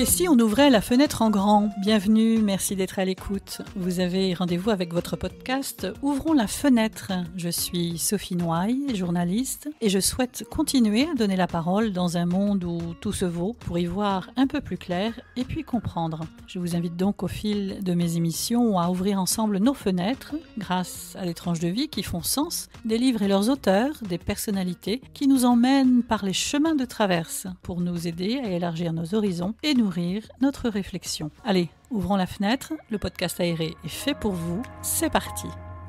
Et si on ouvrait la fenêtre en grand? Bienvenue, merci d'être à l'écoute. Vous avez rendez-vous avec votre podcast Ouvrons la fenêtre. Je suis Sophie Noailles, journaliste, et je souhaite continuer à donner la parole dans un monde où tout se vaut pour y voir un peu plus clair et puis comprendre. Je vous invite donc au fil de mes émissions à ouvrir ensemble nos fenêtres grâce à des tranches de vie qui font sens, des livres et leurs auteurs, des personnalités qui nous emmènent par les chemins de traverse pour nous aider à élargir nos horizons et nourrir notre réflexion. Allez, ouvrons la fenêtre, le podcast aéré est fait pour vous, c'est parti.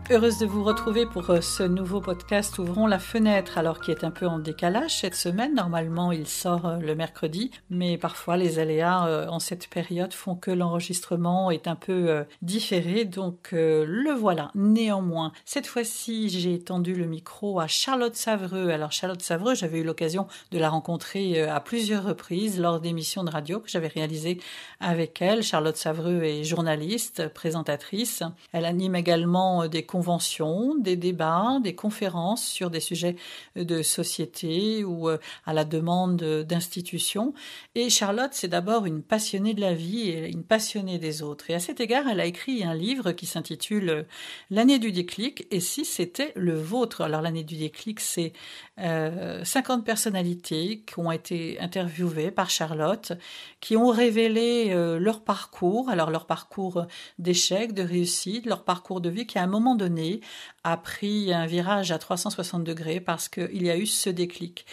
Heureuse de vous retrouver pour ce nouveau podcast Ouvrons la fenêtre, alors qui est un peu en décalage cette semaine. Normalement, il sort le mercredi, mais parfois les aléas en cette période font que l'enregistrement est un peu différé, donc le voilà. Néanmoins, cette fois-ci, j'ai tendu le micro à Charlotte Savreux. Alors Charlotte Savreux, j'avais eu l'occasion de la rencontrer à plusieurs reprises lors d'émissions de radio que j'avais réalisées avec elle. Charlotte Savreux est journaliste, présentatrice. Elle anime également des conventions, des débats, des conférences sur des sujets de société ou à la demande d'institutions. Et Charlotte, c'est d'abord une passionnée de la vie et une passionnée des autres. Et à cet égard, elle a écrit un livre qui s'intitule L'année du déclic, et si c'était le vôtre? Alors l'année du déclic, c'est 50 personnalités qui ont été interviewées par Charlotte, qui ont révélé leur parcours, alors leur parcours d'échec, de réussite, leur parcours de vie qui à un moment donné a pris un virage à 360 degrés parce qu'il y a eu ce déclic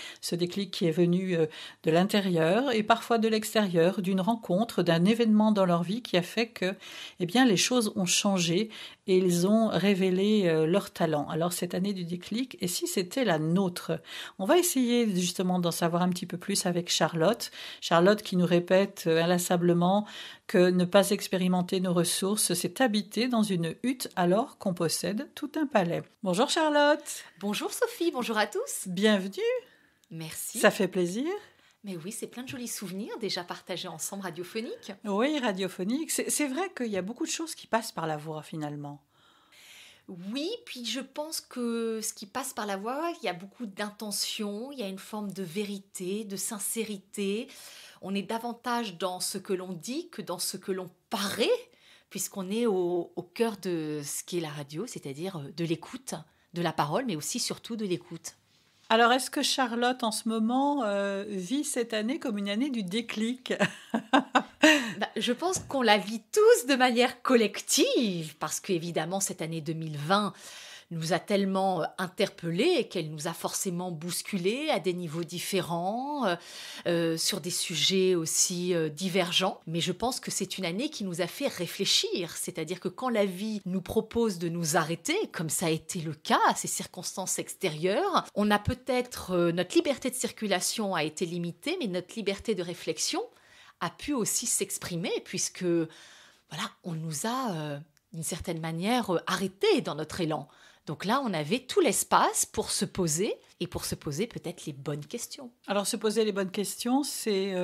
qui est venu de l'intérieur et parfois de l'extérieur, d'une rencontre, d'un événement dans leur vie qui a fait que les choses ont changé et ils ont révélé leur talent. Alors cette année du déclic, et si c'était la nôtre? On va essayer justement d'en savoir un petit peu plus avec Charlotte. Charlotte qui nous répète inlassablement que ne pas expérimenter nos ressources, c'est habiter dans une hutte alors qu'on possède tout un palais. Bonjour Charlotte. Bonjour Sophie, bonjour à tous. Bienvenue. Merci. Ça fait plaisir. Mais oui, c'est plein de jolis souvenirs déjà partagés ensemble, radiophoniques. Oui, radiophonique. C'est vrai qu'il y a beaucoup de choses qui passent par la voix finalement. Oui, puis je pense que ce qui passe par la voix, il y a beaucoup d'intention, il y a une forme de vérité, de sincérité. On est davantage dans ce que l'on dit que dans ce que l'on paraît, puisqu'on est au cœur de ce qu'est la radio, c'est-à-dire de l'écoute, de la parole, mais aussi surtout de l'écoute. Alors, est-ce que Charlotte, en ce moment, vit cette année comme une année du déclic? Je pense qu'on la vit tous de manière collective, parce qu'évidemment, cette année 2020 nous a tellement interpellés qu'elle nous a forcément bousculés à des niveaux différents, sur des sujets aussi divergents. Mais je pense que c'est une année qui nous a fait réfléchir, c'est-à-dire que quand la vie nous propose de nous arrêter, comme ça a été le cas à ces circonstances extérieures, on a peut-être, notre liberté de circulation a été limitée, mais notre liberté de réflexion a pu aussi s'exprimer, puisque voilà, on nous a d'une certaine manière arrêtés dans notre élan. Donc là, on avait tout l'espace pour se poser, et pour se poser peut-être les bonnes questions. Alors, se poser les bonnes questions, c'est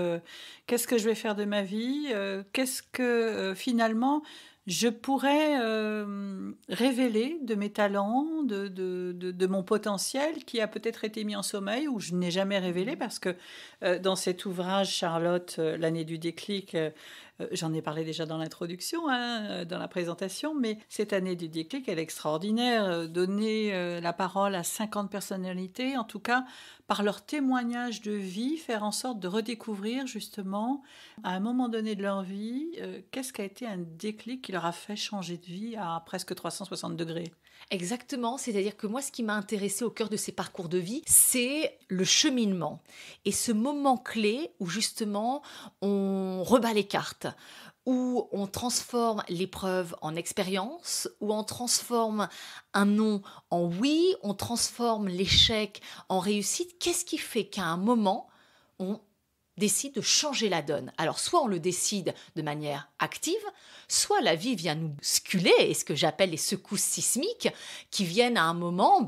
qu'est-ce que je vais faire de ma vie? Qu'est-ce que finalement je pourrais révéler de mes talents, de mon potentiel qui a peut-être été mis en sommeil ou je n'ai jamais révélé parce que dans cet ouvrage, Charlotte, l'année du déclic, j'en ai parlé déjà dans l'introduction, dans la présentation, mais cette année du déclic, elle est extraordinaire. Donner la parole à 50 personnalités, en tout cas, par leur témoignage de vie, faire en sorte de redécouvrir justement, à un moment donné de leur vie, qu'est-ce qui a été un déclic qui leur a fait changer de vie à presque 360 degrés. Exactement, c'est-à-dire que moi, ce qui m'a intéressée au cœur de ces parcours de vie, c'est le cheminement. Et ce moment clé où justement, on rebat les cartes, où on transforme l'épreuve en expérience, où on transforme un non en oui, on transforme l'échec en réussite. Qu'est-ce qui fait qu'à un moment, on décide de changer la donne? Alors, soit on le décide de manière active, soit la vie vient nous sculer, et ce que j'appelle les secousses sismiques, qui viennent à un moment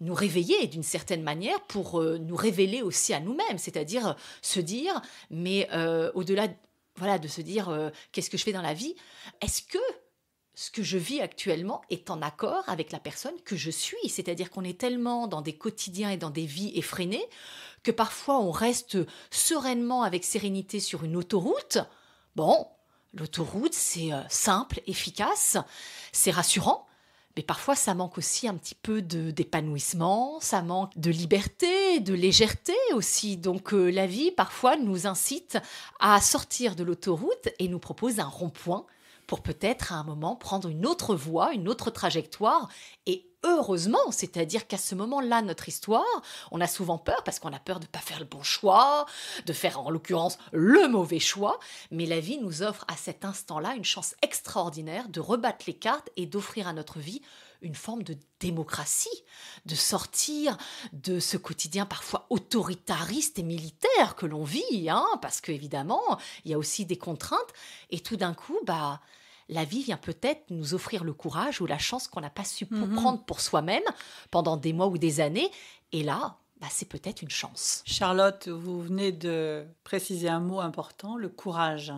nous réveiller d'une certaine manière pour nous révéler aussi à nous-mêmes, c'est-à-dire se dire, mais au-delà de se dire qu'est-ce que je fais dans la vie, est-ce que ce que je vis actuellement est en accord avec la personne que je suis? C'est-à-dire qu'on est tellement dans des quotidiens et dans des vies effrénées que parfois on reste sereinement avec sérénité sur une autoroute, Bon, l'autoroute, c'est simple, efficace, c'est rassurant. Mais parfois, ça manque aussi un petit peu d'épanouissement, ça manque de liberté, de légèreté aussi. Donc la vie, parfois, nous incite à sortir de l'autoroute et nous propose un rond-point pour peut-être à un moment prendre une autre voie, une autre trajectoire. Et heureusement, c'est-à-dire qu'à ce moment-là, notre histoire, on a souvent peur parce qu'on a peur de ne pas faire le bon choix, de faire en l'occurrence le mauvais choix. Mais la vie nous offre à cet instant-là une chance extraordinaire de rebattre les cartes et d'offrir à notre vie une forme de démocratie, de sortir de ce quotidien parfois autoritariste et militaire que l'on vit, parce qu'évidemment, il y a aussi des contraintes. Et tout d'un coup, la vie vient peut-être nous offrir le courage ou la chance qu'on n'a pas su prendre pour soi-même pendant des mois ou des années. Et là, c'est peut-être une chance. Charlotte, vous venez de préciser un mot important, le courage.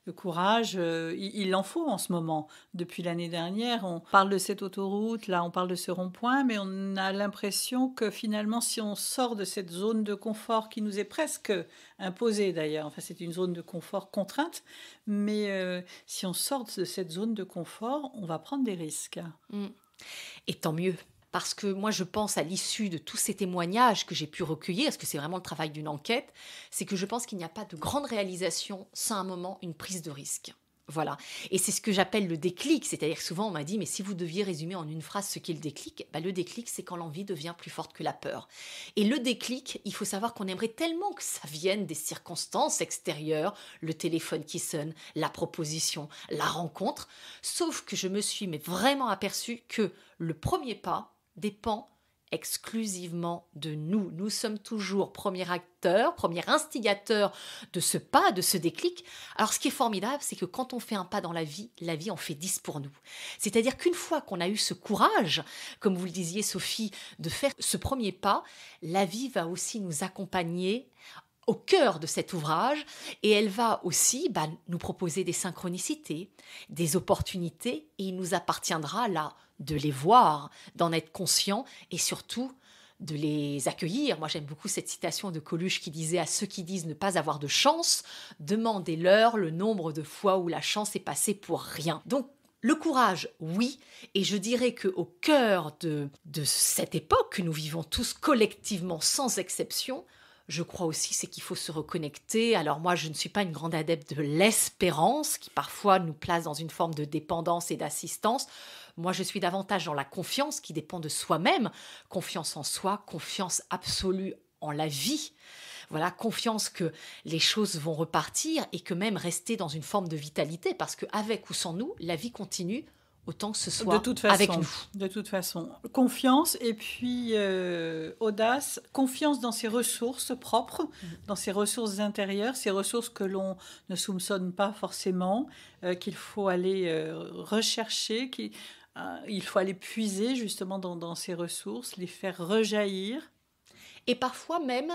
Le courage, il en faut en ce moment. Depuis l'année dernière, on parle de cette autoroute, là on parle de ce rond-point, mais on a l'impression que finalement, si on sort de cette zone de confort qui nous est presque imposée d'ailleurs, enfin c'est une zone de confort contrainte, mais si on sort de cette zone de confort, on va prendre des risques. Et tant mieux. Parce que moi, je pense à l'issue de tous ces témoignages que j'ai pu recueillir, parce que c'est vraiment le travail d'une enquête, c'est que je pense qu'il n'y a pas de grande réalisation sans un moment une prise de risque. Voilà. Et c'est ce que j'appelle le déclic. C'est-à-dire que souvent, on m'a dit, mais si vous deviez résumer en une phrase ce qu'est le déclic, le déclic, c'est quand l'envie devient plus forte que la peur. Et le déclic, il faut savoir qu'on aimerait tellement que ça vienne des circonstances extérieures, le téléphone qui sonne, la proposition, la rencontre, sauf que je me suis vraiment aperçue que le premier pas dépend exclusivement de nous. Nous sommes toujours premier acteur, premier instigateur de ce pas, de ce déclic. Alors ce qui est formidable, c'est que quand on fait un pas dans la vie en fait 10 pour nous. C'est-à-dire qu'une fois qu'on a eu ce courage, comme vous le disiez Sophie, de faire ce premier pas, la vie va aussi nous accompagner au cœur de cet ouvrage et elle va aussi nous proposer des synchronicités, des opportunités et il nous appartiendra là de les voir, d'en être conscient et surtout de les accueillir. Moi, j'aime beaucoup cette citation de Coluche qui disait « À ceux qui disent ne pas avoir de chance, demandez-leur le nombre de fois où la chance est passée pour rien. » Donc, le courage, oui, et je dirais qu'au cœur de cette époque que nous vivons tous collectivement sans exception, je crois aussi c'est qu'il faut se reconnecter. Alors moi, je ne suis pas une grande adepte de l'espérance qui parfois nous place dans une forme de dépendance et d'assistance. Moi, je suis davantage dans la confiance qui dépend de soi-même. Confiance en soi, confiance absolue en la vie. Voilà, confiance que les choses vont repartir et que même rester dans une forme de vitalité parce qu'avec ou sans nous, la vie continue autant que ce soit avec nous. De toute façon, confiance et puis audace, confiance dans ses ressources propres, dans ses ressources intérieures, ces ressources que l'on ne soupçonne pas forcément, qu'il faut aller rechercher, il faut aller puiser justement dans ces ressources, les faire rejaillir. Et parfois même,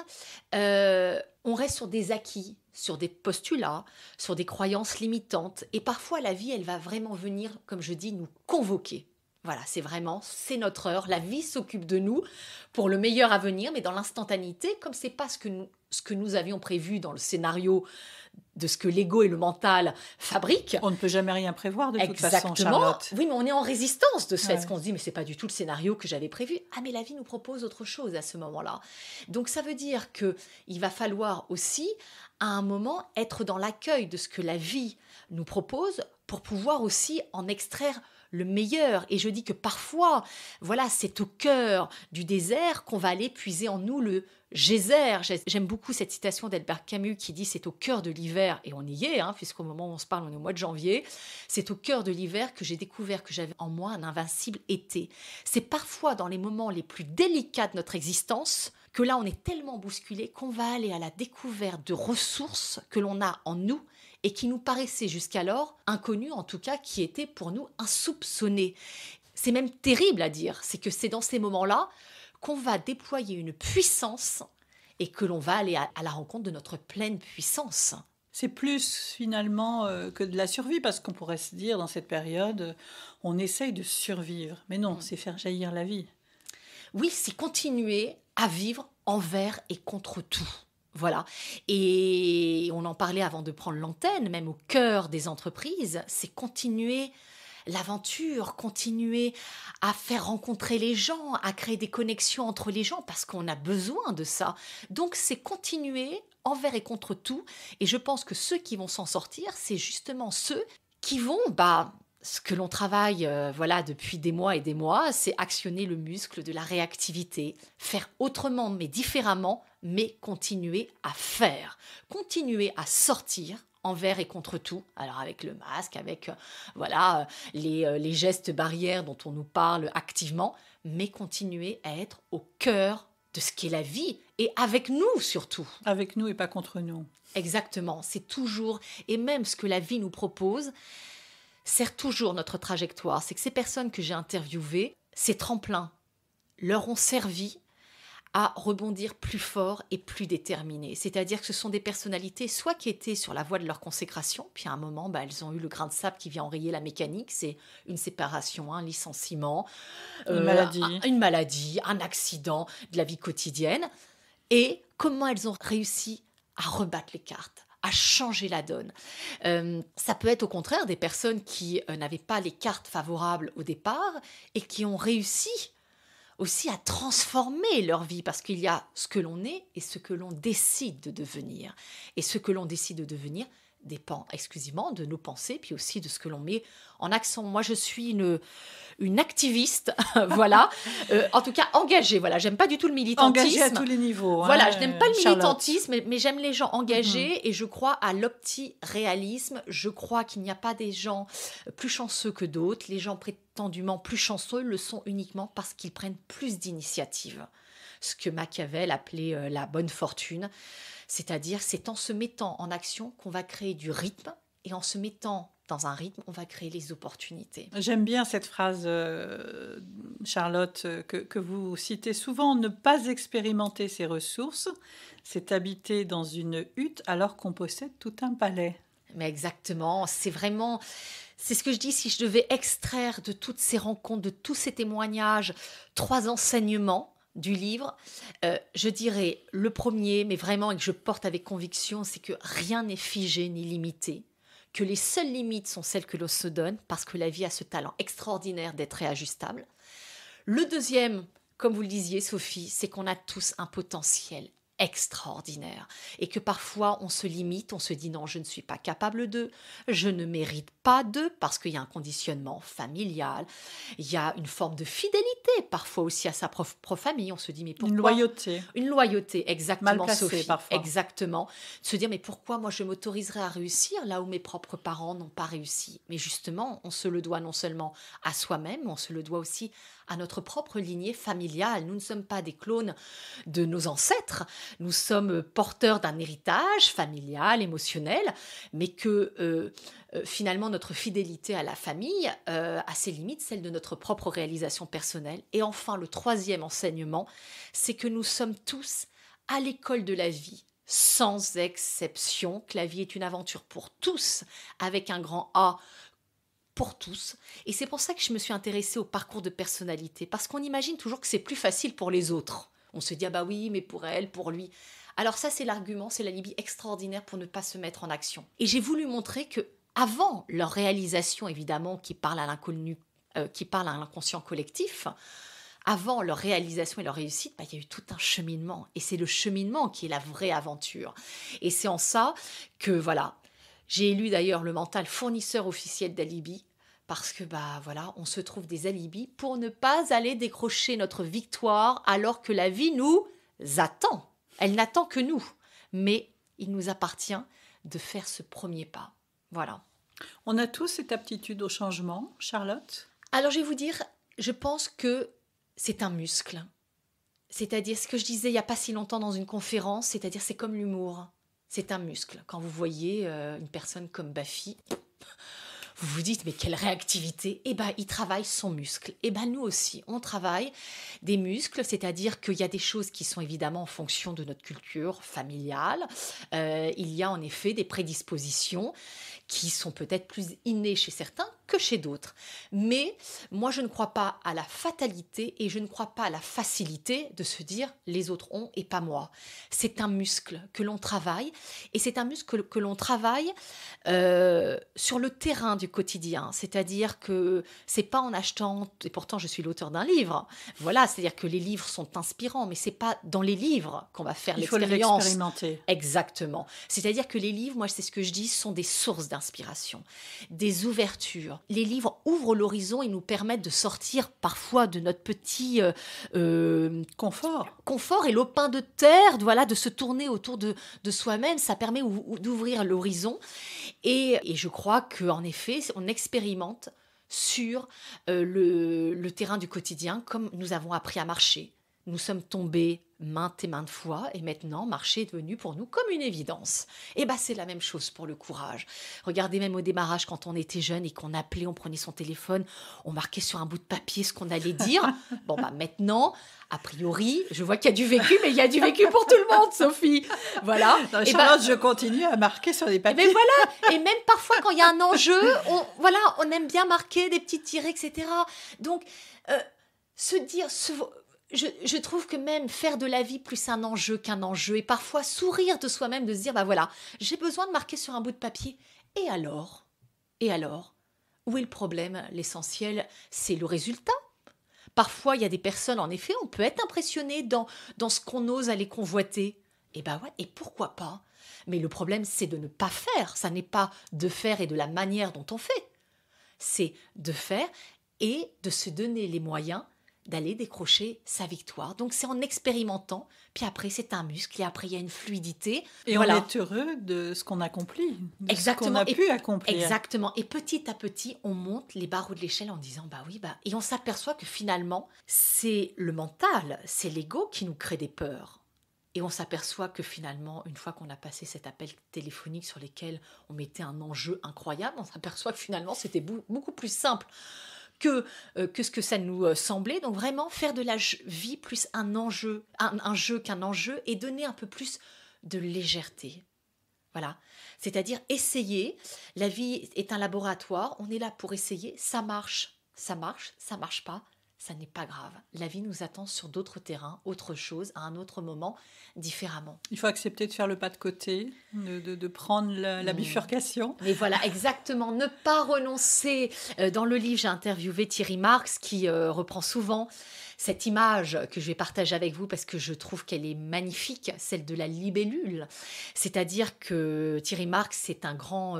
on reste sur des acquis, sur des postulats, sur des croyances limitantes. Et parfois, la vie, elle va vraiment venir, comme je dis, nous convoquer. Voilà, c'est notre heure. La vie s'occupe de nous pour le meilleur à venir, mais dans l'instantanéité, comme c'est pas ce que nous avions prévu dans le scénario de ce que l'ego et le mental fabriquent. On ne peut jamais rien prévoir de toute façon, Charlotte. Oui, mais on est en résistance de ce fait, parce qu'on se dit, mais c'est pas du tout le scénario que j'avais prévu. Ah, mais la vie nous propose autre chose à ce moment-là. Donc ça veut dire qu'il va falloir aussi, à un moment, être dans l'accueil de ce que la vie nous propose pour pouvoir aussi en extraire le meilleur. Et je dis que parfois, voilà, c'est au cœur du désert qu'on va aller puiser en nous le geyser. J'aime beaucoup cette citation d'Albert Camus qui dit « C'est au cœur de l'hiver », et on y est, puisqu'au moment où on se parle, on est au mois de janvier, c'est au cœur de l'hiver que j'ai découvert que j'avais en moi un invincible été. C'est parfois dans les moments les plus délicats de notre existence que là, on est tellement bousculé qu'on va aller à la découverte de ressources que l'on a en nous et qui nous paraissaient jusqu'alors inconnues, en tout cas qui étaient pour nous insoupçonnées. C'est même terrible à dire, c'est que c'est dans ces moments-là qu'on va déployer une puissance et que l'on va aller à la rencontre de notre pleine puissance. C'est plus finalement que de la survie, parce qu'on pourrait se dire dans cette période, on essaye de survivre. Mais non, c'est faire jaillir la vie. Oui, c'est continuer à vivre envers et contre tout. Voilà. Et on en parlait avant de prendre l'antenne, même au cœur des entreprises, c'est continuer l'aventure, continuer à faire rencontrer les gens, à créer des connexions entre les gens, parce qu'on a besoin de ça. Donc, c'est continuer envers et contre tout. Et je pense que ceux qui vont s'en sortir, c'est justement ceux qui vont, ce que l'on travaille depuis des mois et des mois, c'est actionner le muscle de la réactivité, faire autrement mais différemment, mais continuer à faire, continuer à sortir envers et contre tout, alors avec le masque, avec les gestes barrières dont on nous parle activement, mais continuer à être au cœur de ce qu'est la vie, et avec nous surtout. Avec nous et pas contre nous. Exactement, c'est toujours, et même ce que la vie nous propose, sert toujours notre trajectoire. C'est que ces personnes que j'ai interviewées, ces tremplins, leur ont servi à rebondir plus fort et plus déterminé. C'est-à-dire que ce sont des personnalités soit qui étaient sur la voie de leur consécration, puis à un moment, elles ont eu le grain de sable qui vient enrayer la mécanique, c'est une séparation, un licenciement, une maladie, un accident de la vie quotidienne. Et comment elles ont réussi à rebattre les cartes, à changer la donne. Ça peut être au contraire des personnes qui n'avaient pas les cartes favorables au départ et qui ont réussi aussi à transformer leur vie, parce qu'il y a ce que l'on est et ce que l'on décide de devenir. Et ce que l'on décide de devenir dépend exclusivement de nos pensées, puis aussi de ce que l'on met en accent. Moi, je suis une activiste, voilà. En tout cas, engagée, voilà. J'aime pas du tout le militantisme. Engagée à tous les niveaux. Voilà, je n'aime pas le militantisme, mais j'aime les gens engagés et je crois à l'opti-réalisme. Je crois qu'il n'y a pas des gens plus chanceux que d'autres. Les gens prétendument plus chanceux le sont uniquement parce qu'ils prennent plus d'initiatives. Ce que Machiavel appelait la bonne fortune. C'est-à-dire, c'est en se mettant en action qu'on va créer du rythme, et en se mettant dans un rythme, on va créer les opportunités. J'aime bien cette phrase, Charlotte, que vous citez souvent. Ne pas expérimenter ses ressources, c'est habiter dans une hutte alors qu'on possède tout un palais. Mais exactement, c'est ce que je dis, si je devais extraire de toutes ces rencontres, de tous ces témoignages, 3 enseignements du livre, je dirais le premier, mais vraiment et que je porte avec conviction, c'est que rien n'est figé ni limité, que les seules limites sont celles que l'on se donne, parce que la vie a ce talent extraordinaire d'être réajustable. Le deuxième, comme vous le disiez Sophie, c'est qu'on a tous un potentiel extraordinaire et que parfois on se limite, on se dit non, je ne suis pas capable de, je ne mérite pas de, parce qu'il y a un conditionnement familial, il y a une forme de fidélité parfois aussi à sa propre famille, on se dit mais pourquoi une loyauté, exactement, mal placée, Sophie, parfois. Exactement, se dire mais pourquoi moi je m'autoriserais à réussir là où mes propres parents n'ont pas réussi. Mais justement, on se le doit non seulement à soi-même, on se le doit aussi à notre propre lignée familiale. Nous ne sommes pas des clones de nos ancêtres, nous sommes porteurs d'un héritage familial, émotionnel, mais que finalement notre fidélité à la famille a ses limites, celle de notre propre réalisation personnelle. Et enfin, le troisième enseignement, c'est que nous sommes tous à l'école de la vie, sans exception, que la vie est une aventure pour tous, avec un grand A, pour tous. Et c'est pour ça que je me suis intéressée au parcours de personnalité, parce qu'on imagine toujours que c'est plus facile pour les autres. On se dit, ah bah oui, mais pour elle, pour lui. Alors ça, c'est l'argument, c'est l'alibi extraordinaire pour ne pas se mettre en action. Et j'ai voulu montrer que avant leur réalisation, évidemment, qui parle à l'inconnu, qui parle à l'inconscient collectif, avant leur réalisation et leur réussite, il y a eu tout un cheminement. Et c'est le cheminement qui est la vraie aventure. Et c'est en ça que, voilà, j'ai élu d'ailleurs le mental fournisseur officiel d'alibis, parce que, on se trouve des alibis pour ne pas aller décrocher notre victoire alors que la vie nous attend. Elle n'attend que nous. Mais il nous appartient de faire ce premier pas. Voilà. On a tous cette aptitude au changement, Charlotte ? Alors, je vais vous dire, je pense que c'est un muscle. C'est-à-dire, ce que je disais il n'y a pas si longtemps dans une conférence, c'est-à-dire c'est comme l'humour. C'est un muscle. Quand vous voyez une personne comme Baffy, vous vous dites, mais quelle réactivité. Il travaille son muscle. Nous aussi, on travaille des muscles, c'est-à-dire qu'il y a des choses qui sont évidemment en fonction de notre culture familiale. Il y a en effet des prédispositions qui sont peut-être plus innées chez certains que chez d'autres. Mais moi, je ne crois pas à la fatalité et je ne crois pas à la facilité de se dire les autres ont et pas moi. C'est un muscle que l'on travaille et c'est un muscle que l'on travaille sur le terrain du quotidien. C'est-à-dire que c'est pas en achetant, et pourtant je suis l'auteur d'un livre, voilà, c'est-à-dire que les livres sont inspirants, mais c'est pas dans les livres qu'on va faire l'expérience. Il faut l'expérimenter. Exactement. C'est-à-dire que les livres, moi c'est ce que je dis, sont des sources d'inspiration, des ouvertures. Les livres ouvrent l'horizon et nous permettent de sortir parfois de notre petit confort et lopin de terre, voilà, de se tourner autour de soi-même. Ça permet d'ouvrir l'horizon. Et je crois qu'en effet, on expérimente sur le terrain du quotidien comme nous avons appris à marcher. Nous sommes tombés maintes et maintes fois et maintenant, marcher est devenu pour nous comme une évidence. Et bien, c'est la même chose pour le courage. Regardez même au démarrage, quand on était jeune et qu'on appelait, on prenait son téléphone, on marquait sur un bout de papier ce qu'on allait dire. Bon, maintenant, a priori, je vois qu'il y a du vécu, mais il y a du vécu pour tout le monde, Sophie. Voilà. Non, Charlotte, je continue à marquer sur les papiers. Mais voilà. Et même parfois, quand il y a un enjeu, on aime bien marquer des petits tirets, etc. Donc, se dire... Je trouve que même faire de la vie plus un enjeu qu'un enjeu et parfois sourire de soi-même, de se dire, voilà, j'ai besoin de marquer sur un bout de papier. Et alors ? Où est le problème ? L'essentiel, c'est le résultat. Parfois, il y a des personnes, en effet, on peut être impressionné dans ce qu'on ose aller convoiter. Et et pourquoi pas ? Mais le problème, c'est de ne pas faire. Ça n'est pas de faire et de la manière dont on fait. C'est de faire et de se donner les moyens d'aller décrocher sa victoire. Donc c'est en expérimentant, puis après c'est un muscle, et après il y a une fluidité. Et voilà. On est heureux de ce qu'on accomplit, de exactement. Ce qu'on a pu accomplir. Exactement. Et petit à petit, on monte les barreaux de l'échelle en disant et on s'aperçoit que finalement, c'est le mental, c'est l'ego qui nous crée des peurs. Et on s'aperçoit que finalement, une fois qu'on a passé cet appel téléphonique sur lequel on mettait un enjeu incroyable, on s'aperçoit que finalement c'était beaucoup plus simple que ce que ça nous semblait. Donc vraiment faire de la vie plus un enjeu, un jeu qu'un enjeu, et donner un peu plus de légèreté. Voilà. C'est-à-dire essayer. La vie est un laboratoire, on est là pour essayer, ça marche, ça marche pas, ça n'est pas grave. La vie nous attend sur d'autres terrains, autre chose, à un autre moment, différemment. Il faut accepter de faire le pas de côté, de prendre la bifurcation. Mais voilà, exactement. Ne pas renoncer. Dans le livre, j'ai interviewé Thierry Marx qui reprend souvent cette image que je vais partager avec vous parce que je trouve qu'elle est magnifique, celle de la libellule. C'est-à-dire que Thierry Marx est un grand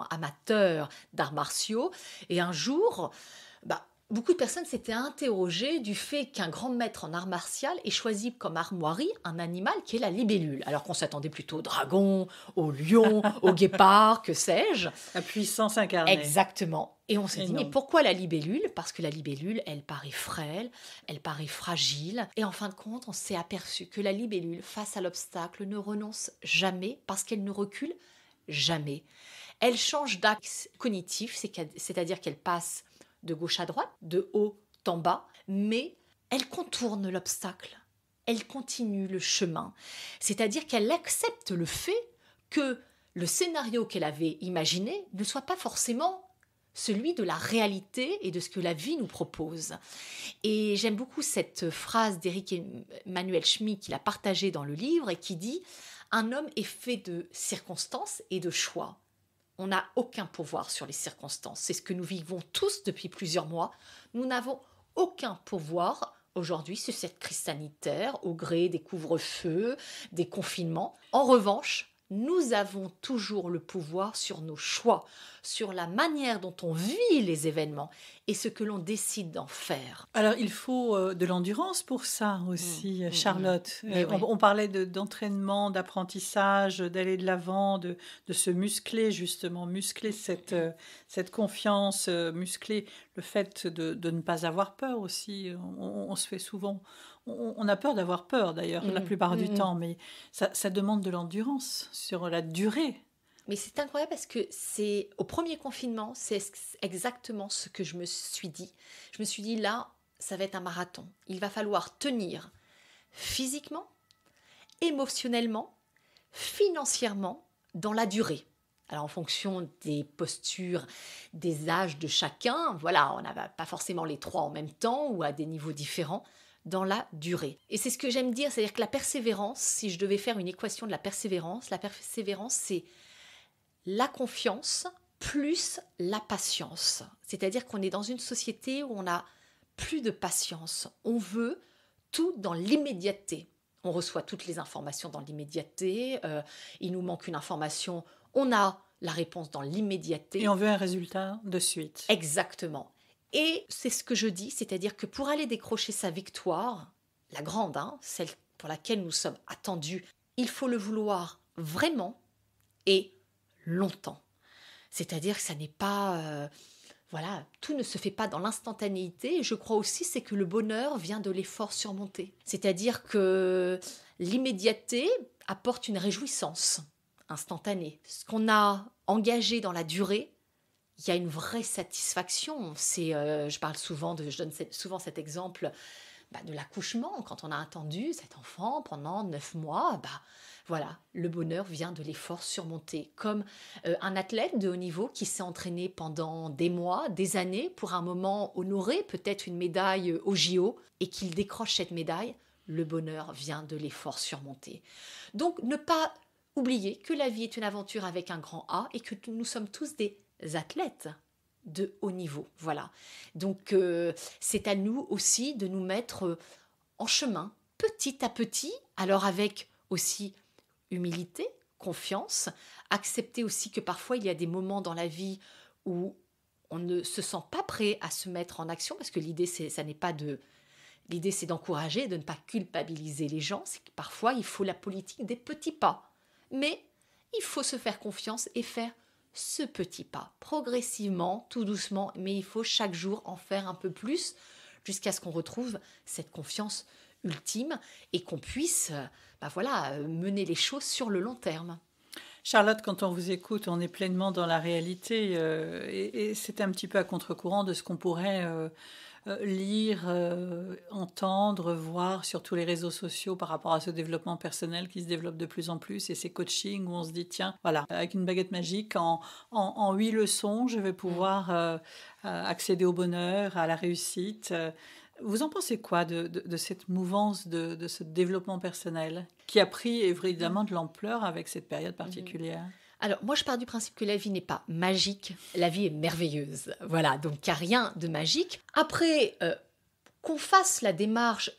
amateur d'arts martiaux. Et un jour... beaucoup de personnes s'étaient interrogées du fait qu'un grand maître en art martial ait choisi comme armoirie un animal qui est la libellule, alors qu'on s'attendait plutôt au dragon, au lion, au guépard, que sais-je. La puissance incarnée. Exactement. Et on s'est dit, mais pourquoi la libellule ? Parce que la libellule, elle paraît frêle, elle paraît fragile. Et en fin de compte, on s'est aperçu que la libellule, face à l'obstacle, ne renonce jamais parce qu'elle ne recule jamais. Elle change d'axe cognitif, c'est-à-dire qu'elle passe de gauche à droite, de haut en bas, mais elle contourne l'obstacle, elle continue le chemin. C'est-à-dire qu'elle accepte le fait que le scénario qu'elle avait imaginé ne soit pas forcément celui de la réalité et de ce que la vie nous propose. Et j'aime beaucoup cette phrase d'Éric Emmanuel Schmitt qu'il a partagée dans le livre et qui dit « Un homme est fait de circonstances et de choix ». On n'a aucun pouvoir sur les circonstances. C'est ce que nous vivons tous depuis plusieurs mois. Nous n'avons aucun pouvoir aujourd'hui sur cette crise sanitaire au gré des couvre-feux, des confinements. En revanche, nous avons toujours le pouvoir sur nos choix, sur la manière dont on vit les événements et ce que l'on décide d'en faire. Alors, il faut de l'endurance pour ça aussi, Charlotte. On parlait d'entraînement, d'apprentissage, d'aller de l'avant, de se muscler, justement, muscler cette confiance, muscler le fait de ne pas avoir peur aussi. On se fait souvent... On a peur d'avoir peur, d'ailleurs, la plupart du temps, mais ça demande de l'endurance sur la durée. Mais c'est incroyable parce que au premier confinement, c'est exactement ce que je me suis dit. Je me suis dit, là, ça va être un marathon. Il va falloir tenir physiquement, émotionnellement, financièrement, dans la durée. Alors en fonction des postures, des âges de chacun, voilà, on n'a pas forcément les trois en même temps ou à des niveaux différents dans la durée. Et c'est ce que j'aime dire, c'est-à-dire que la persévérance, si je devais faire une équation de la persévérance, c'est la confiance plus la patience. C'est-à-dire qu'on est dans une société où on n'a plus de patience. On veut tout dans l'immédiateté. On reçoit toutes les informations dans l'immédiateté. Il nous manque une information, on a la réponse dans l'immédiateté. Et on veut un résultat de suite. Exactement. Et c'est ce que je dis, c'est-à-dire que pour aller décrocher sa victoire, la grande, celle pour laquelle nous sommes attendus, il faut le vouloir vraiment et longtemps. C'est-à-dire que ça n'est pas... voilà, tout ne se fait pas dans l'instantanéité. Et je crois aussi c'est que le bonheur vient de l'effort surmonté. C'est-à-dire que l'immédiateté apporte une réjouissance instantanée. Ce qu'on a engagé dans la durée, il y a une vraie satisfaction. Je donne souvent cet exemple de l'accouchement. Quand on a attendu cet enfant pendant 9 mois, voilà, le bonheur vient de l'effort surmonté. Comme un athlète de haut niveau qui s'est entraîné pendant des mois, des années, pour un moment honorer peut-être une médaille au JO et qu'il décroche cette médaille, le bonheur vient de l'effort surmonté. Donc ne pas oublier que la vie est une aventure avec un grand A et que nous sommes tous des athlètes de haut niveau. Voilà. Donc c'est à nous aussi de nous mettre en chemin petit à petit, alors avec aussi humilité, confiance, accepter aussi que parfois il y a des moments dans la vie où on ne se sent pas prêt à se mettre en action, parce que l'idée c'est d'encourager, de ne pas culpabiliser les gens. C'est que parfois il faut la politique des petits pas, mais il faut se faire confiance et faire ce petit pas, progressivement, tout doucement, mais il faut chaque jour en faire un peu plus jusqu'à ce qu'on retrouve cette confiance ultime et qu'on puisse mener les choses sur le long terme. Charlotte, quand on vous écoute, on est pleinement dans la réalité et c'est un petit peu à contre-courant de ce qu'on pourrait lire, entendre, voir sur tous les réseaux sociaux par rapport à ce développement personnel qui se développe de plus en plus et ces coachings où on se dit tiens, voilà, avec une baguette magique, en 8 leçons, je vais pouvoir accéder au bonheur, à la réussite. Vous en pensez quoi de cette mouvance de ce développement personnel qui a pris évidemment de l'ampleur avec cette période particulière? Alors, moi, je pars du principe que la vie n'est pas magique, la vie est merveilleuse. Voilà, donc il n'y a rien de magique. Après, qu'on fasse la démarche,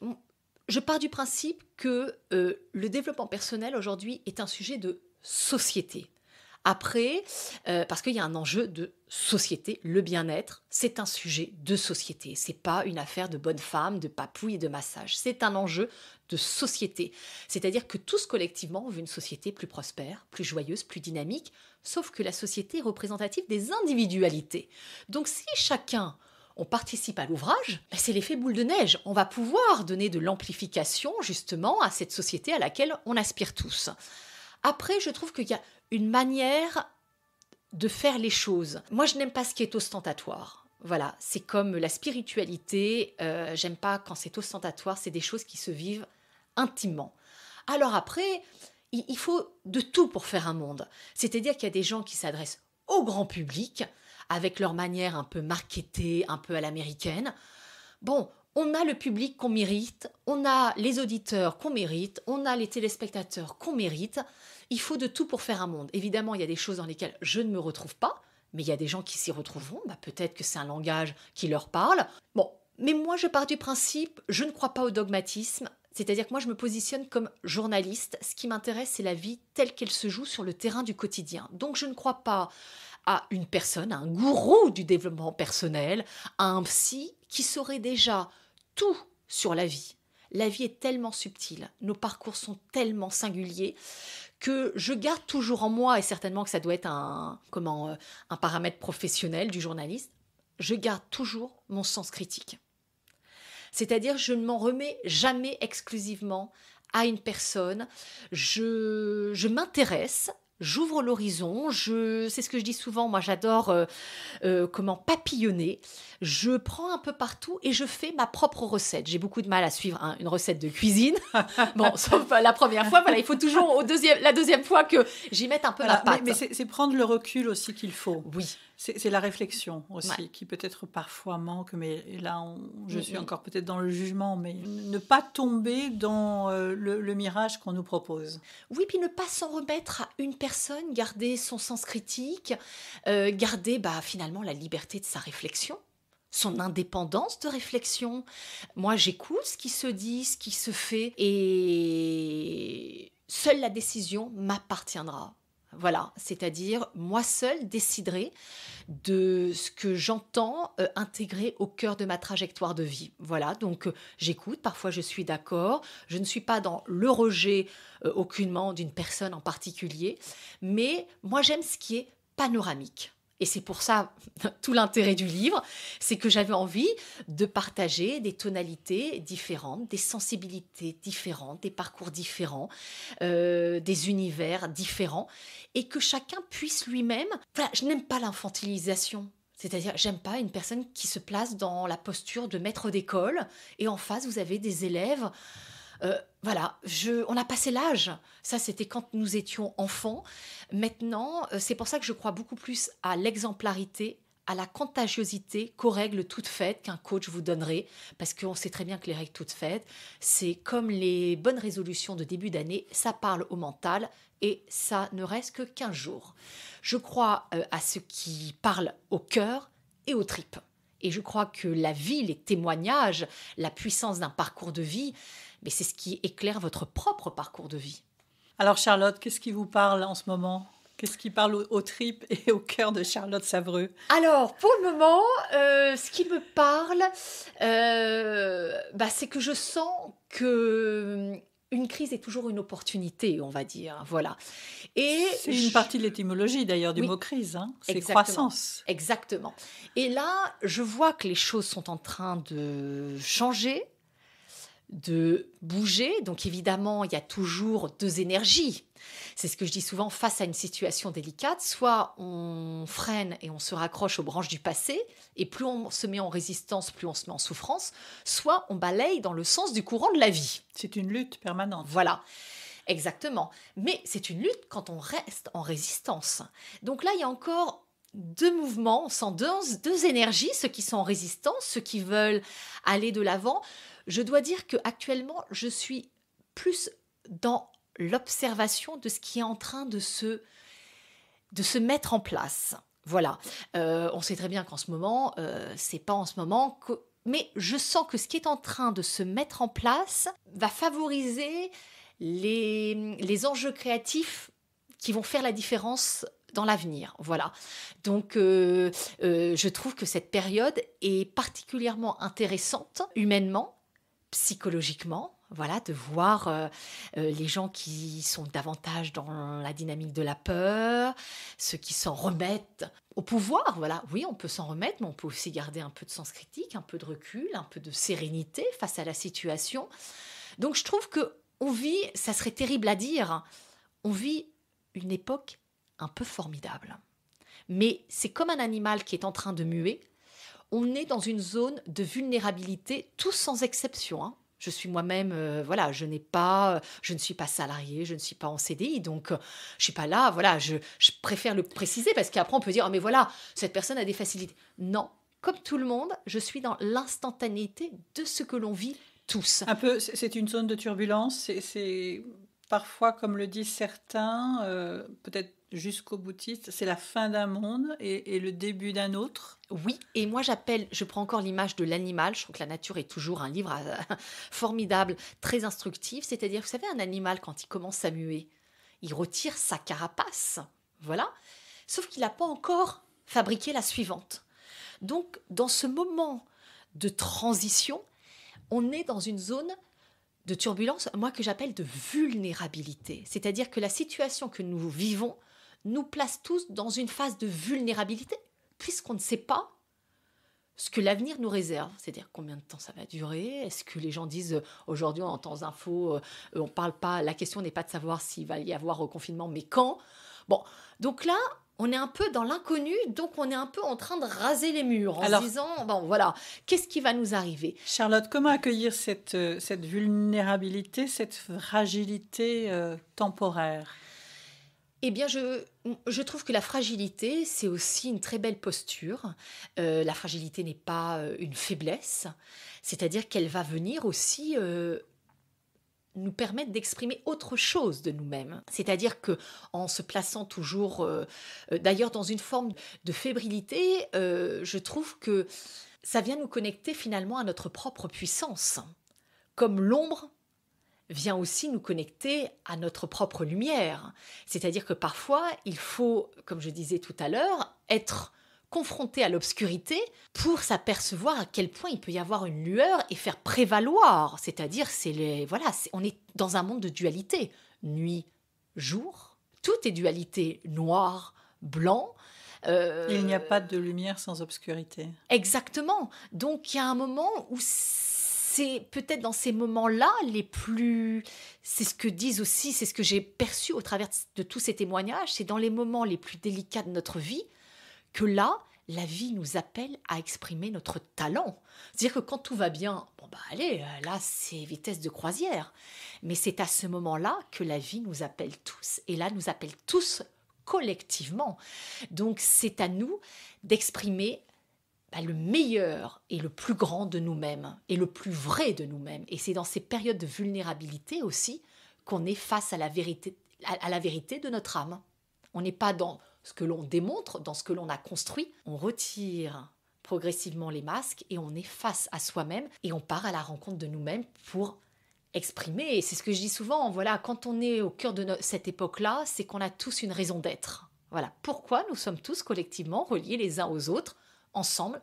je pars du principe que le développement personnel aujourd'hui est un sujet de société. Après, parce qu'il y a un enjeu de société, le bien-être, c'est un sujet de société. C'est pas une affaire de bonne femme, de papouille et de massage. C'est un enjeu de société. C'est-à-dire que tous collectivement, on veut une société plus prospère, plus joyeuse, plus dynamique, sauf que la société est représentative des individualités. Donc si chacun on participe à l'ouvrage, c'est l'effet boule de neige. On va pouvoir donner de l'amplification justement à cette société à laquelle on aspire tous. Après, je trouve qu'il y a une manière de faire les choses. Moi, je n'aime pas ce qui est ostentatoire. Voilà, c'est comme la spiritualité. J'aime pas quand c'est ostentatoire, c'est des choses qui se vivent intimement. Alors après, il faut de tout pour faire un monde. C'est-à-dire qu'il y a des gens qui s'adressent au grand public, avec leur manière un peu marketée, un peu à l'américaine. Bon, on a le public qu'on mérite, on a les auditeurs qu'on mérite, on a les téléspectateurs qu'on mérite. Il faut de tout pour faire un monde. Évidemment, il y a des choses dans lesquelles je ne me retrouve pas, mais il y a des gens qui s'y retrouveront. Peut-être que c'est un langage qui leur parle. Bon, mais moi, je pars du principe, je ne crois pas au dogmatisme. C'est-à-dire que moi, je me positionne comme journaliste. Ce qui m'intéresse, c'est la vie telle qu'elle se joue sur le terrain du quotidien. Donc, je ne crois pas à une personne, à un gourou du développement personnel, à un psy qui saurait déjà tout sur la vie. La vie est tellement subtile, nos parcours sont tellement singuliers que je garde toujours en moi, et certainement que ça doit être un paramètre professionnel du journaliste, je garde toujours mon sens critique. C'est-à-dire je ne m'en remets jamais exclusivement à une personne, je m'intéresse, J'ouvre l'horizon, c'est ce que je dis souvent, moi j'adore papillonner. Je prends un peu partout et je fais ma propre recette. J'ai beaucoup de mal à suivre une recette de cuisine. Bon, sauf la première fois, voilà, il faut toujours la deuxième fois que j'y mette un peu ma patte. Mais c'est prendre le recul aussi qu'il faut. Oui. C'est la réflexion aussi qui peut-être parfois manque, mais là je suis encore peut-être dans le jugement, mais ne pas tomber dans le mirage qu'on nous propose. Oui, puis ne pas s'en remettre à une personne, garder son sens critique, garder finalement la liberté de sa réflexion, son indépendance de réflexion. Moi, j'écoute ce qui se dit, ce qui se fait, et seule la décision m'appartiendra. Voilà, c'est-à-dire moi seule déciderai de ce que j'entends intégrer au cœur de ma trajectoire de vie. Voilà, donc j'écoute, parfois je suis d'accord, je ne suis pas dans le rejet aucunement d'une personne en particulier, mais moi j'aime ce qui est panoramique. Et c'est pour ça, tout l'intérêt du livre, c'est que j'avais envie de partager des tonalités différentes, des sensibilités différentes, des parcours différents, des univers différents, et que chacun puisse lui-même... Voilà, je n'aime pas l'infantilisation. C'est-à-dire, j'aime pas une personne qui se place dans la posture de maître d'école, et en face, vous avez des élèves... on a passé l'âge. Ça, c'était quand nous étions enfants. Maintenant, c'est pour ça que je crois beaucoup plus à l'exemplarité, à la contagiosité qu'aux règles toutes faites qu'un coach vous donnerait. Parce qu'on sait très bien que les règles toutes faites, c'est comme les bonnes résolutions de début d'année, ça parle au mental et ça ne reste que 15 jours. Je crois à ce qui parle au cœur et aux tripes. Et je crois que la vie, les témoignages, la puissance d'un parcours de vie, mais c'est ce qui éclaire votre propre parcours de vie. Alors Charlotte, qu'est-ce qui vous parle en ce moment ? Qu'est-ce qui parle aux tripes et au cœur de Charlotte Savreux ? Alors, pour le moment, ce qui me parle, c'est que je sens que une crise est toujours une opportunité, on va dire. Voilà. Et c'est une partie de l'étymologie d'ailleurs du mot crise, hein. C'est exactement, croissance. Exactement. Et là, je vois que les choses sont en train de changer, de bouger. Donc évidemment, il y a toujours deux énergies. C'est ce que je dis souvent face à une situation délicate. Soit on freine et on se raccroche aux branches du passé, et plus on se met en résistance, plus on se met en souffrance. Soit on balaye dans le sens du courant de la vie. C'est une lutte permanente. Voilà, exactement. Mais c'est une lutte quand on reste en résistance. Donc là, il y a encore deux mouvements, sans deux énergies, ceux qui sont en résistance, ceux qui veulent aller de l'avant. Je dois dire qu'actuellement, je suis plus dans l'observation de ce qui est en train de se mettre en place. Voilà. On sait très bien qu'en ce moment, c'est pas en ce moment mais je sens que ce qui est en train de se mettre en place va favoriser les enjeux créatifs qui vont faire la différence dans l'avenir. Voilà. Donc, je trouve que cette période est particulièrement intéressante humainement, psychologiquement, voilà, de voir les gens qui sont davantage dans la dynamique de la peur, ceux qui s'en remettent au pouvoir. Voilà, oui, on peut s'en remettre, mais on peut aussi garder un peu de sens critique, un peu de recul, un peu de sérénité face à la situation. Donc, je trouve que on vit, ça serait terrible à dire, on vit une époque un peu formidable. Mais c'est comme un animal qui est en train de muer. On est dans une zone de vulnérabilité, tous sans exception. Hein. Je suis moi-même, je ne suis pas salariée, je ne suis pas en CDI, donc je ne suis pas là. Voilà, je préfère le préciser parce qu'après on peut dire, oh, mais voilà, cette personne a des facilités. Non, comme tout le monde, je suis dans l'instantanéité de ce que l'on vit tous. Un peu, c'est une zone de turbulence, c'est parfois, comme le disent certains, peut-être jusqu'au boutiste, c'est la fin d'un monde et le début d'un autre. Oui, et moi je prends encore l'image de l'animal, je trouve que la nature est toujours un livre formidable, très instructif, c'est-à-dire, vous savez, un animal, quand il commence à muer, il retire sa carapace, voilà, sauf qu'il n'a pas encore fabriqué la suivante. Donc, dans ce moment de transition, on est dans une zone de turbulence, moi que j'appelle de vulnérabilité, c'est-à-dire que la situation que nous vivons nous place tous dans une phase de vulnérabilité, puisqu'on ne sait pas ce que l'avenir nous réserve. C'est-à-dire combien de temps ça va durer. Est-ce que les gens disent, aujourd'hui, on entend info, on parle pas, la question n'est pas de savoir s'il va y avoir confinement, mais quand. Bon, donc là, on est un peu dans l'inconnu, donc on est un peu en train de raser les murs en se disant, bon voilà, qu'est-ce qui va nous arriver? Charlotte, comment accueillir cette vulnérabilité, cette fragilité temporaire? Eh bien, je trouve que la fragilité, c'est aussi une très belle posture. La fragilité n'est pas une faiblesse, c'est-à-dire qu'elle va venir aussi nous permettre d'exprimer autre chose de nous-mêmes. C'est-à-dire que en se plaçant toujours, d'ailleurs dans une forme de fébrilité, je trouve que ça vient nous connecter finalement à notre propre puissance. Comme l'ombre vient aussi nous connecter à notre propre lumière. C'est-à-dire que parfois, il faut, comme je disais tout à l'heure, être confronté à l'obscurité pour s'apercevoir à quel point il peut y avoir une lueur et faire prévaloir. C'est-à-dire, on est dans un monde de dualité. Nuit, jour, tout est dualité. Noir, blanc. Il n'y a pas de lumière sans obscurité. Exactement. Donc, il y a un moment où c'est peut-être dans ces moments-là les plus... C'est ce que disent aussi, c'est ce que j'ai perçu au travers de tous ces témoignages, c'est dans les moments les plus délicats de notre vie que là, la vie nous appelle à exprimer notre talent. C'est-à-dire que quand tout va bien, allez, là, c'est vitesse de croisière. Mais c'est à ce moment-là que la vie nous appelle tous. Et là, nous appelle tous collectivement. Donc, c'est à nous d'exprimer le meilleur et le plus grand de nous-mêmes et le plus vrai de nous-mêmes. Et c'est dans ces périodes de vulnérabilité aussi qu'on est face à la vérité de notre âme. On n'est pas dans ce que l'on démontre, dans ce que l'on a construit. On retire progressivement les masques et on est face à soi-même et on part à la rencontre de nous-mêmes pour exprimer. Et c'est ce que je dis souvent, voilà, quand on est au cœur de cette époque-là, c'est qu'on a tous une raison d'être. Voilà, pourquoi nous sommes tous collectivement reliés les uns aux autres, ensemble,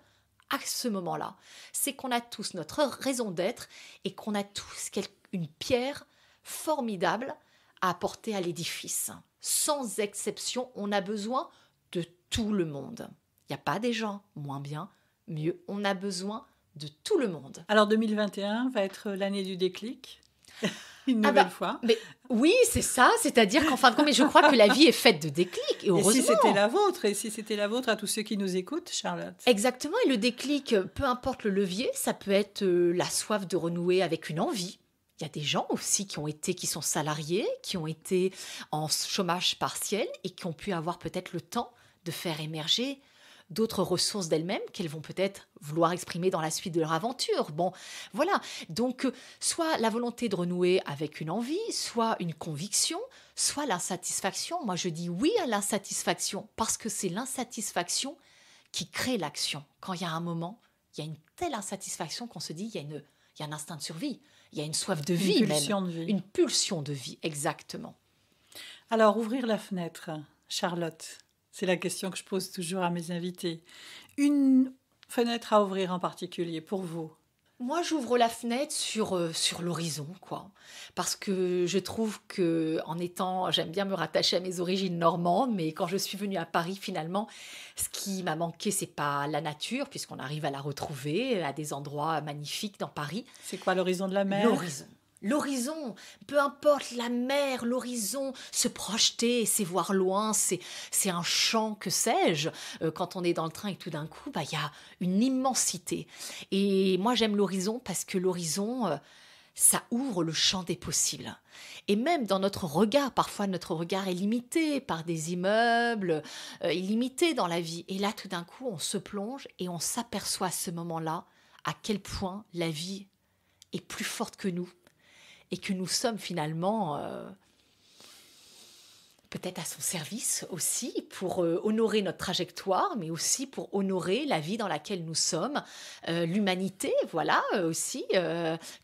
à ce moment-là. C'est qu'on a tous notre raison d'être et qu'on a tous une pierre formidable à apporter à l'édifice. Sans exception, on a besoin de tout le monde. Il n'y a pas des gens moins bien, mieux. On a besoin de tout le monde. Alors 2021 va être l'année du déclic, une nouvelle fois. Mais oui, c'est ça. C'est-à-dire qu'en fin de compte, mais je crois que la vie est faite de déclics. Et heureusement. Et si c'était la vôtre à tous ceux qui nous écoutent, Charlotte. Exactement. Et le déclic, peu importe le levier, ça peut être la soif de renouer avec une envie. Il y a des gens aussi qui sont salariés, qui ont été en chômage partiel et qui ont pu avoir peut-être le temps de faire émerger d'autres ressources d'elles-mêmes qu'elles vont peut-être vouloir exprimer dans la suite de leur aventure. Bon, voilà. Donc, soit la volonté de renouer avec une envie, soit une conviction, soit l'insatisfaction. Moi, je dis oui à l'insatisfaction parce que c'est l'insatisfaction qui crée l'action. Quand il y a un moment, il y a une telle insatisfaction qu'on se dit il y a un instinct de survie. Il y a une soif de vie, une pulsion de vie, exactement. Alors, ouvrir la fenêtre, Charlotte, c'est la question que je pose toujours à mes invités. Une fenêtre à ouvrir en particulier pour vous? Moi, j'ouvre la fenêtre sur l'horizon, quoi. Parce que je trouve que j'aime bien me rattacher à mes origines normandes, mais quand je suis venue à Paris, finalement, ce qui m'a manqué, c'est pas la nature, puisqu'on arrive à la retrouver à des endroits magnifiques dans Paris. C'est quoi l'horizon de la mer? L'horizon, peu importe la mer, l'horizon, se projeter, c'est voir loin, c'est un champ, que sais-je, quand on est dans le train et tout d'un coup, il y a une immensité. Et moi, j'aime l'horizon parce que l'horizon, ça ouvre le champ des possibles. Et même dans notre regard, parfois notre regard est limité par des immeubles, illimité dans la vie. Et là, tout d'un coup, on se plonge et on s'aperçoit à ce moment-là à quel point la vie est plus forte que nous. Et que nous sommes finalement peut-être à son service aussi pour honorer notre trajectoire, mais aussi pour honorer la vie dans laquelle nous sommes, l'humanité, voilà, aussi,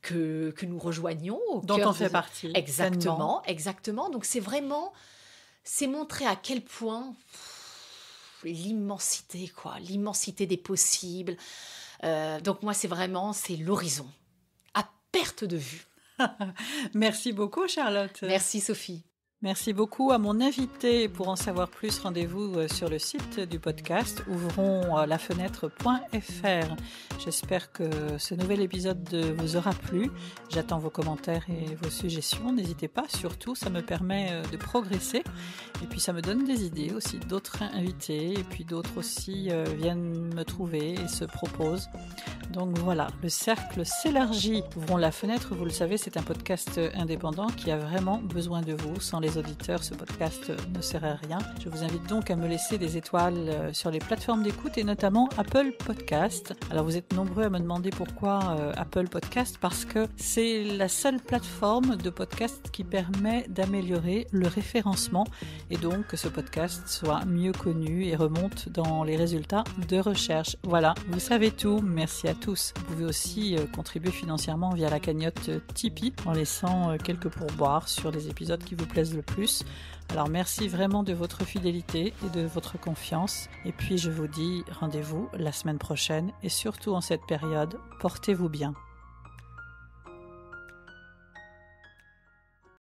que nous rejoignons. Dont on fait partie. Exactement. Donc c'est montrer à quel point l'immensité, quoi, l'immensité des possibles. Donc moi, c'est l'horizon, à perte de vue. Merci beaucoup, Charlotte. Merci, Sophie. Merci beaucoup à mon invité. Pour en savoir plus, rendez-vous sur le site du podcast ouvronslafenêtre.fr. J'espère que ce nouvel épisode vous aura plu. J'attends vos commentaires et vos suggestions. N'hésitez pas, surtout, ça me permet de progresser. Et puis ça me donne des idées aussi d'autres invités. Et puis d'autres aussi viennent me trouver et se proposent. Donc voilà, le cercle s'élargit. Ouvrons la fenêtre, vous le savez, c'est un podcast indépendant qui a vraiment besoin de vous. Sans les auditeurs, ce podcast ne serait rien. Je vous invite donc à me laisser des étoiles sur les plateformes d'écoute et notamment Apple Podcast. Alors vous êtes nombreux à me demander pourquoi Apple Podcast, parce que c'est la seule plateforme de podcast qui permet d'améliorer le référencement et donc que ce podcast soit mieux connu et remonte dans les résultats de recherche. Voilà, vous savez tout. Merci à tous. Vous pouvez aussi contribuer financièrement via la cagnotte Tipeee en laissant quelques pourboires sur les épisodes qui vous plaisent le plus. Alors merci vraiment de votre fidélité et de votre confiance. Et puis je vous dis rendez-vous la semaine prochaine et surtout en cette période, portez-vous bien.